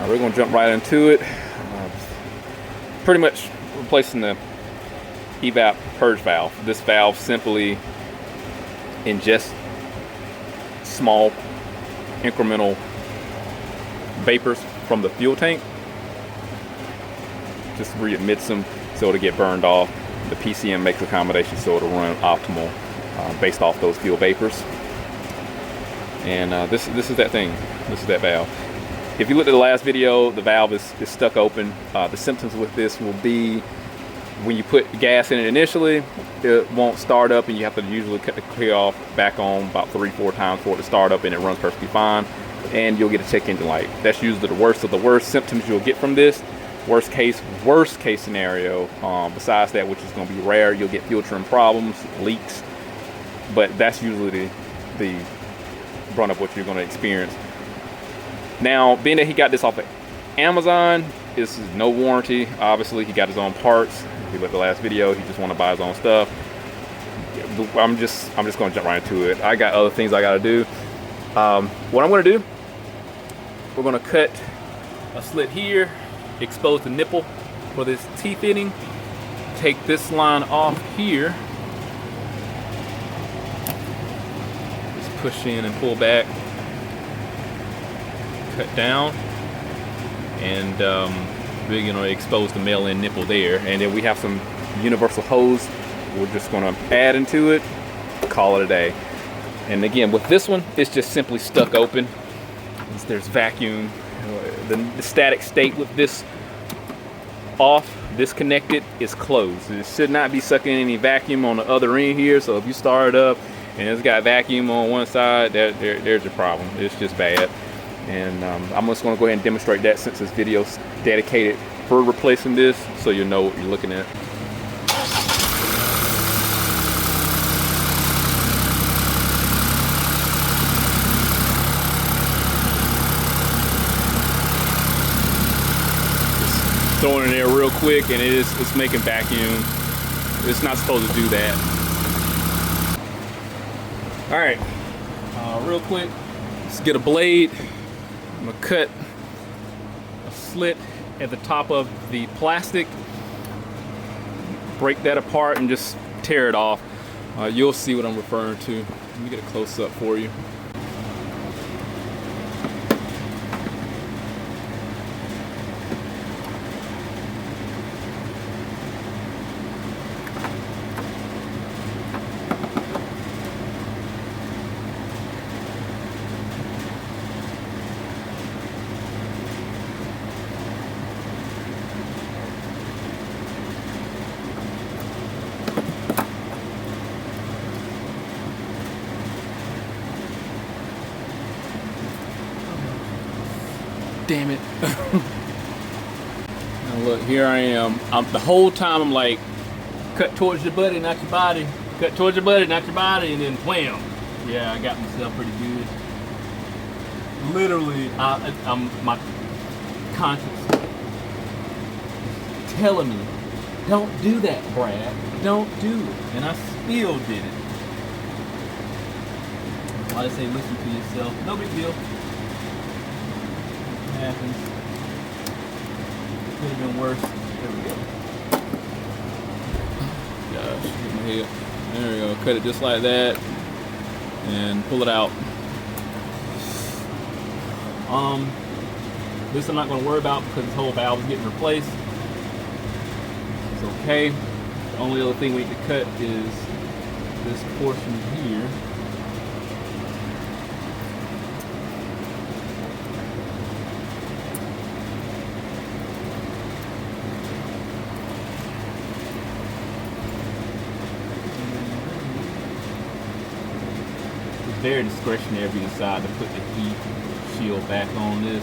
We're going to jump right into it. Pretty much replacing the Evap purge valve. This valve simply ingests small incremental vapors from the fuel tank, just re-emits them so it'll get burned off. The PCM makes accommodations so it'll run optimal based off those fuel vapors. And this is that thing. This is that valve. If you looked at the last video, the valve is stuck open. The symptoms with this will be when you put gas in it initially, it won't start up, and you have to usually cut the clear off back on about 3-4 times for it to start up, and it runs perfectly fine. And you'll get a check engine light. That's usually the worst of the worst symptoms you'll get from this. Worst case scenario, besides that, which is going to be rare, you'll get filtering problems, leaks, but that's usually the brunt of what you're going to experience. Now, being that he got this off of Amazon, this is no warranty. Obviously, he got his own parts. If you look at the last video, he just want to buy his own stuff. I'm just going to jump right into it. I got other things I got to do. What I'm going to do, we're going to cut a slit here, expose the nipple for this T-fitting, take this line off here, just push in and pull back, cut down, and we're going to expose the male-end nipple there. And then we have some universal hose we're just going to add into it, call it a day. And again, with this one, it's just simply stuck open. There's vacuum. The static state with this off, disconnected, is closed. It should not be sucking any vacuum on the other end here. So if you start it up and it's got vacuum on one side, there's your problem. It's just bad. And I'm just going to go ahead and demonstrate that since this video's dedicated for replacing this, so you know what you're looking at. Throwing it in there real quick, and it's making vacuum. It's not supposed to do that. All right, real quick, let's get a blade. I'm gonna cut a slit at the top of the plastic, break that apart, and just tear it off. You'll see what I'm referring to. Let me get a close up for you. Damn it. Now look, here I am. The whole time I'm like, cut towards your buddy, not your body. Cut towards your buddy, not your body, and then wham. Yeah, I got myself pretty good. Literally, my conscience telling me, don't do that, Brad. Don't do it. And I still did it. I say listen to yourself. No big deal. Happens. Could have been worse. There we go. Gosh, get my head. There we go. Cut it just like that, and pull it out. This I'm not going to worry about because this whole valve is getting replaced. It's okay. The only other thing we need to cut is this portion here. Very discretionary if you decide to put the heat shield back on this.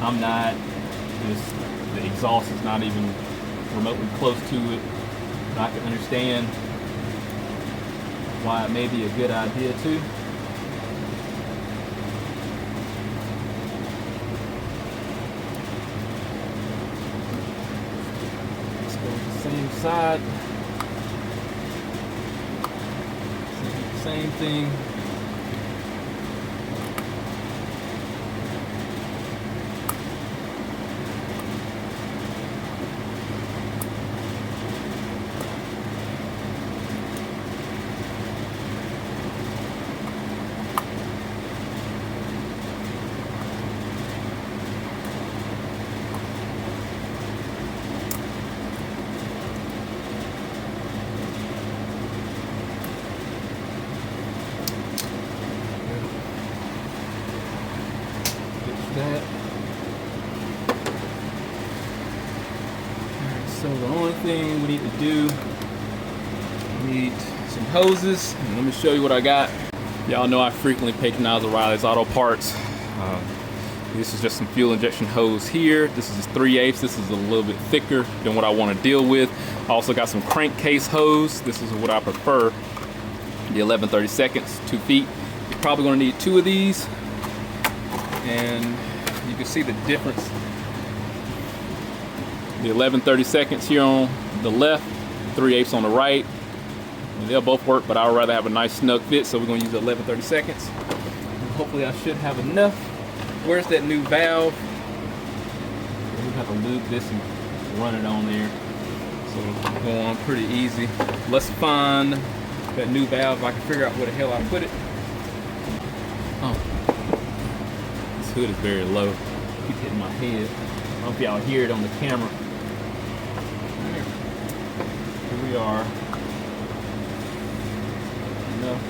I'm not. The exhaust is not even remotely close to it. I can understand why it may be a good idea too. Let's go to the same side. Same thing. that. Alright, so the only thing we need to do, we need some hoses. And let me show you what I got. Y'all know I frequently patronize O'Reilly's Auto Parts. This is just some fuel injection hose here. This is 3/8. This is a little bit thicker than what I want to deal with. I also got some crankcase hose. This is what I prefer. The 11/32, 2 feet. You're probably going to need 2 of these. And you can see the difference. The 11/32 here on the left, 3/8 on the right. They'll both work, but I would rather have a nice snug fit, so we're going to use the 11/32. Hopefully I should have enough. Where's that new valve? We have to lube this and run it on there. So it'll go on pretty easy. Let's find that new valve. I can figure out where the hell I put it. Oh, this hood is very low. I keep hitting my head. I don't know if y'all hear it on the camera. Here we are. Enough.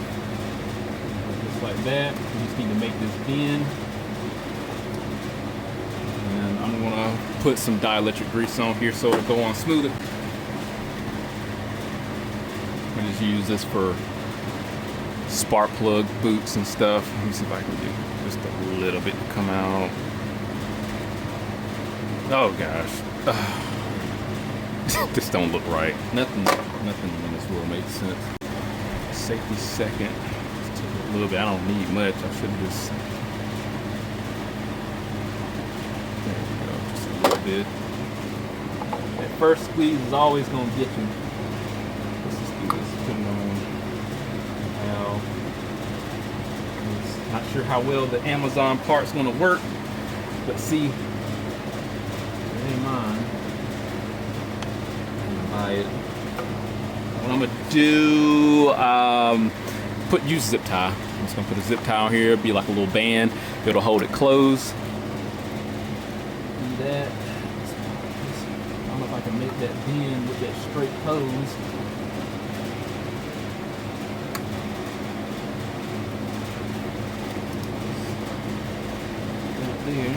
Just like that. We just need to make this bend. And I'm gonna put some dielectric grease on here so it'll go on smoother. I just use this for spark plug boots and stuff. Let me see if I can do just a little bit to come out. Oh gosh. This don't look right. Nothing in this world makes sense. Safety second. Just take a little bit. I don't need much. I should just. There we go. Just a little bit. That first squeeze is always gonna get you. Let's just do this. Put it on. Now, not sure how well the Amazon part's gonna work, but see, it ain't mine. I'm gonna buy it. What I'm gonna do, use zip tie. I'm just gonna put a zip tie on here, be like a little band. It'll hold it closed. Do that. I don't know if I can make that bend with that straight hose. Right there.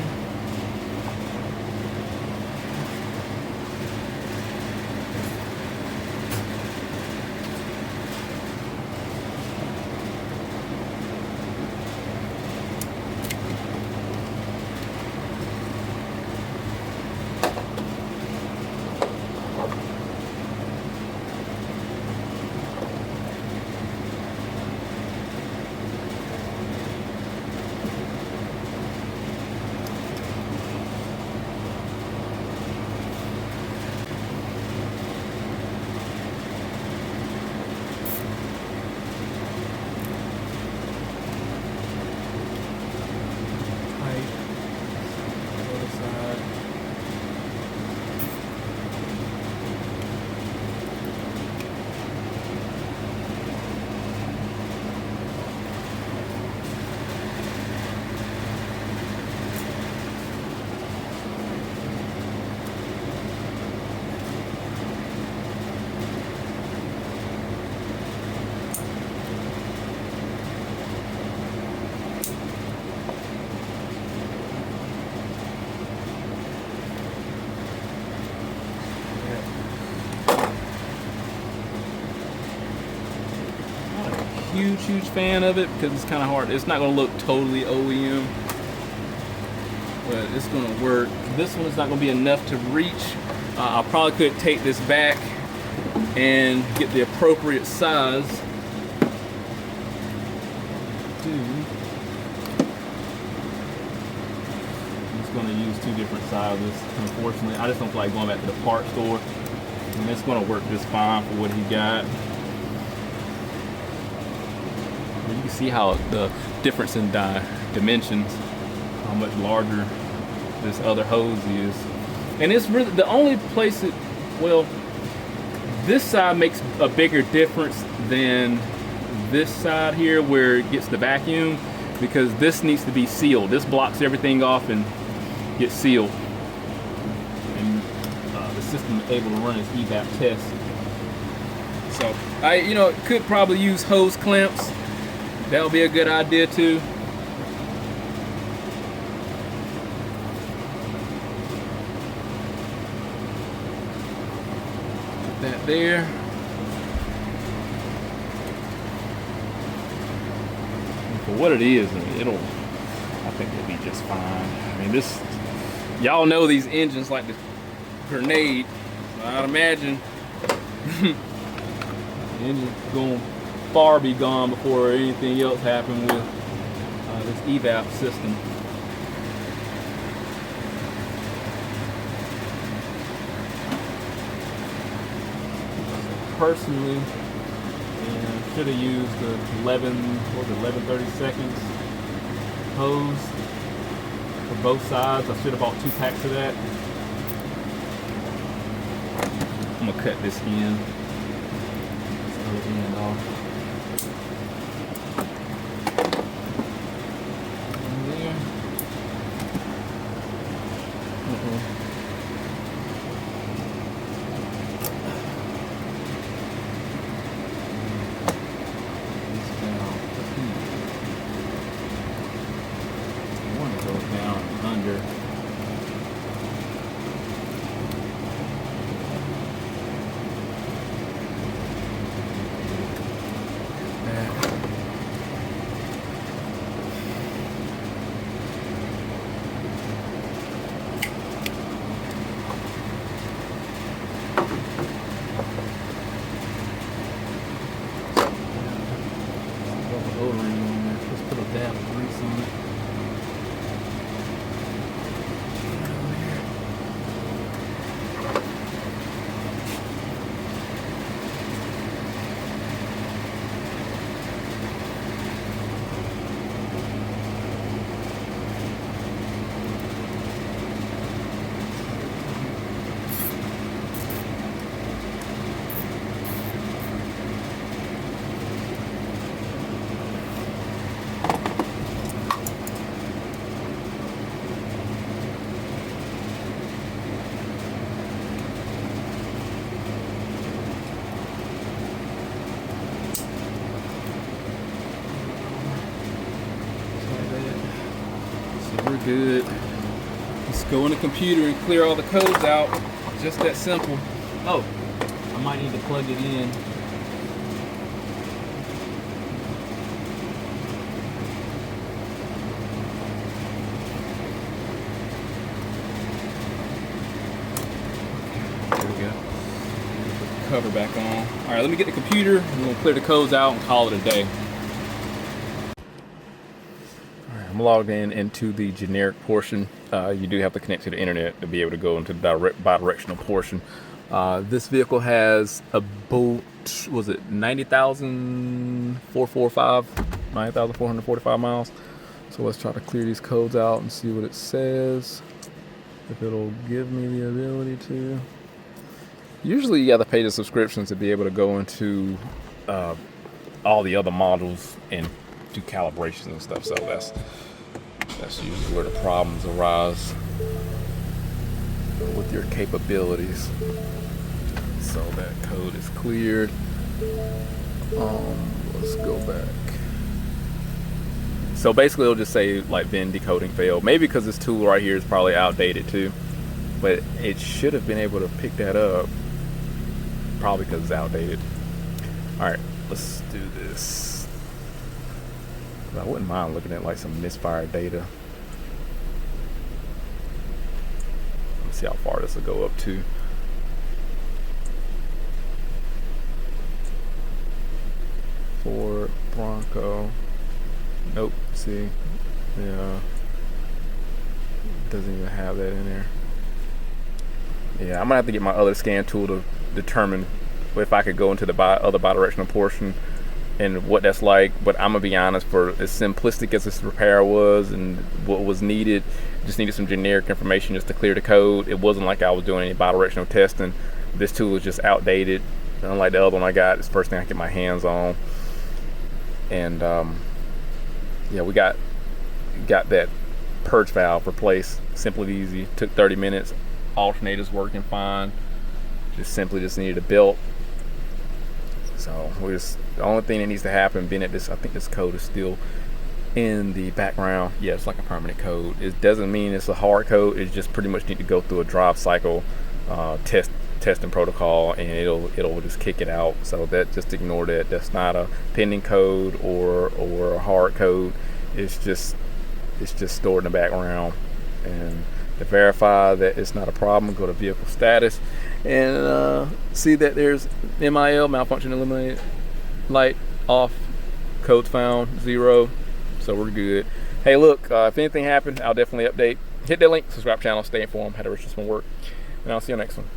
Huge fan of it because it's kind of hard. It's not going to look totally OEM, but it's going to work. This one is not going to be enough to reach. I probably could take this back and get the appropriate size. I'm just going to use 2 different sizes. Unfortunately, I just don't feel like going back to the part store. And it's going to work just fine for what he got. You can see how the difference in dimensions, how much larger this other hose is. And it's really the only place that, well, this side makes a bigger difference than this side here where it gets the vacuum, because this needs to be sealed. This blocks everything off and gets sealed. And the system is able to run its Evap test. So I, could probably use hose clamps. That'll be a good idea too. there. For what it is, I think it'll be just fine. I mean, y'all know these engines like the grenade. So I'd imagine the engine's going far be gone before anything else happened with this Evap system. Personally, should have used the 1130 seconds hose for both sides. I should have bought 2 packs of that. I'm gonna cut this end. This end off. There. We're good. Let's go in the computer and clear all the codes out. Just that simple. Oh, I might need to plug it in. There we go. Put the cover back on. All right, let me get the computer. I'm gonna clear the codes out and call it a day. I'm logged into the generic portion. You do have to connect to the internet to be able to go into the bi-directional portion. This vehicle has about, was it 90,445 miles. So let's try to clear these codes out and see what it says. If it'll give me the ability to. Usually you got to pay the subscriptions to be able to go into all the other modules and do calibrations and stuff. So that's usually where the problems arise with your capabilities. So that code is cleared. Let's go back. So basically it'll just say like VIN decoding failed. Maybe because this tool right here is probably outdated too, but it should have been able to pick that up, probably because it's outdated. All right, let's do this. I wouldn't mind looking at like some misfired data. Let's see how far this will go up to. Ford Bronco. Nope. See, yeah, doesn't even have that in there. Yeah, I'm gonna have to get my other scan tool to determine if I could go into the other bidirectional portion and what that's like. But I'm gonna be honest, for as simplistic as this repair was and what was needed, just needed some generic information just to clear the code. It wasn't like I was doing any bidirectional testing. This tool was just outdated, unlike the other one I got. It's the first thing I get my hands on. And yeah, we got that purge valve replaced. Simple and easy. Took 30 minutes. Alternator's working fine. Just needed a belt. So the only thing that needs to happen, being that I think this code is still in the background. Yeah, it's like a permanent code. It doesn't mean it's a hard code. It just pretty much need to go through a drive cycle test testing protocol, and it'll just kick it out. So that, just ignore that. That's not a pending code or a hard code. It's just stored in the background. And to verify that it's not a problem, go to vehicle status and see that there's MIL, malfunction eliminated, light off, codes found 0. So we're good. Hey, look, if anything happened, I'll definitely update. Hit that link, subscribe channel, stay informed how the restrictions work, and I'll see you next one.